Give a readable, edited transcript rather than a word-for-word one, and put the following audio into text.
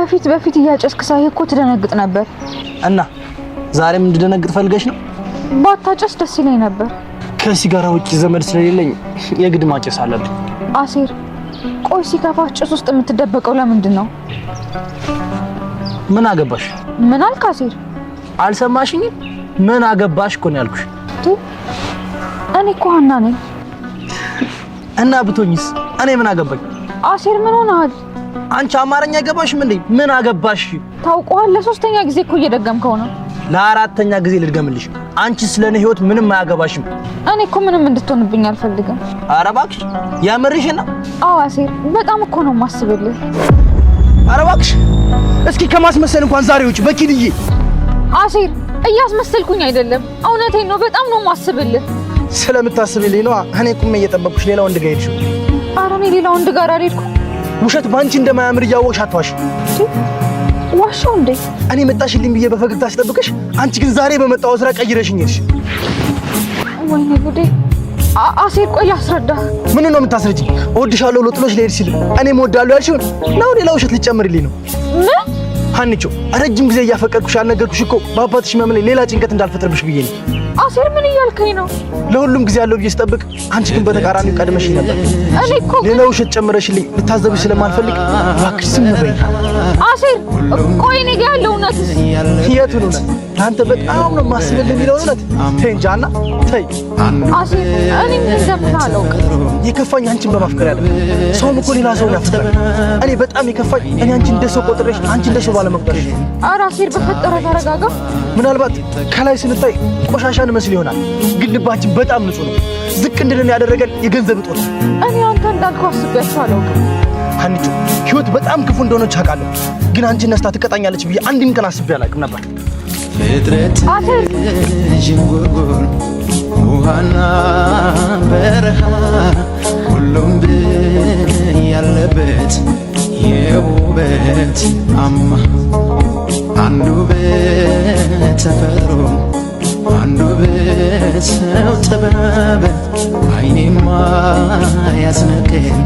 በፊት እያጨስክ ሳይህ እኮ ትደነግጥ ነበር። እና ዛሬም እንድደነግጥ ፈልገሽ ነው? ባታጨስ ደስ ይለኝ ነበር። ከሲጋራ ውጪ ዘመድ ስለሌለኝ የግድ ማጨስ አለብኝ። አሴር ቆይ ሲከፋ ጭስ ውስጥ የምትደበቀው ለምንድን ነው? ምን አገባሽ? ምን አልክ አሴር? አልሰማሽኝም? ምን አገባሽ እኮ ነው ያልኩሽ። እኔ እኮ ሀና ነኝ። እና ብቶኝስ እኔ ምን አገባኝ? አሴር ምን ሆነሃል? አንቺ አማርኛ አይገባሽም እንዴ? ምን አገባሽ? ታውቀዋለህ፣ ለሶስተኛ ጊዜ እኮ እየደገምከው ነው። ለአራተኛ ጊዜ ልድገምልሽ። አንቺ ስለኔ ህይወት ምንም አያገባሽም። እኔ እኮ ምንም እንድትሆንብኝ አልፈልግም። ኧረ እባክሽ ያመርሽና? አዎ አሴር፣ በጣም እኮ ነው የማስብልህ። ኧረ እባክሽ እስኪ ከማስመሰል እንኳን ዛሬ ውጪ በኪልዬ። አሴር እያስመሰልኩኝ አይደለም፣ እውነቴን ነው። በጣም ነው የማስብልህ። ስለምታስብልኝ ነው እኔ ቁሜ እየጠበቅኩሽ ሌላ ወንድ ጋር ሄድሽው። ኧረ እኔ ሌላ ወንድ ጋር አልሄድኩም። ውሸት ባንቺ እንደማያምር እያወቅሽ አትዋሽ። ዋሻው እንዴ? እኔ መጣሽልኝ ብዬ በፈገግታ አስጠብቅሽ፣ አንቺ ግን ዛሬ በመጣው ስራ ቀይረሽኝ ሄድሽ። ወይኔ ጉዴ! አሴር ቆይ ላስረዳህ። ምን ነው የምታስረጂኝ? እወድሻለሁ ብሎ ጥሎሽ ሊሄድ ሲል እኔም እወዳለሁ ያልሽውን ነው ሌላ ውሸት ልትጨምርልኝ ነው? ምን ሀኒቾ፣ ረጅም ጊዜ እያፈቀድኩሽ አልነገርኩሽ እኮ በአባትሽ መምሌ ሌላ ጭንቀት እንዳልፈጥርብሽ ብዬ ነው። አሴር ምን እያልከኝ ነው? ለሁሉም ጊዜ ያለው ብዬ ስጠብቅ አንቺ ግን በተቃራኒው ቀድመሽኝ ነበር። እኔ እኮ ሌላ ውሸት ጨምረሽልኝ ልታዘብሽ ስለማልፈልግ እባክሽ ዝም በይ። አሴር ቆይ እኔ ጋር ያለው እውነትስ? የቱን እውነት? ለአንተ በጣም ነው የማስብልህ የሚለውን እውነት? ተይ እንጂ ሀና ተይ። አሴር እኔ ምን እንደምልህ አላውቅም። የከፋኝ አንቺን በማፍቀር ያለ ሰውም እኮ ሌላ ሰውን ያፍቅራል። እኔ በጣም የከፋኝ እኔ አንቺን እንደ ሰው ቆጥሬሽ አንቺ እንደ ሰው ባለመቁጠርሽ። ኧረ አሴር በፈጠረ ተረጋጋ። ምናልባት ከላይ ስንታይ ቆሻሻን መስል ይሆናል፣ ግን ልባችን በጣም ንጹህ ነው። ዝቅ እንድልን ያደረገን የገንዘብ እጦት። እኔ አንተ እንዳልከው አስቤያቸው አላውቅም። ሀኒቾ ህይወት በጣም ክፉ እንደሆነች አውቃለሁ፣ ግን አንቺን ነስታ ትቀጣኛለች ብዬ አንድም ቀን አስቤ አላውቅም ነበር። ፍጥረት ዥንጉርጉር ውሃና በረሃ ሁሉም ያለበት የውበት አማ አንዱ በተፈጥሮ አንዱ በሰው ጥበብ አይኔማ ያስነቀኝ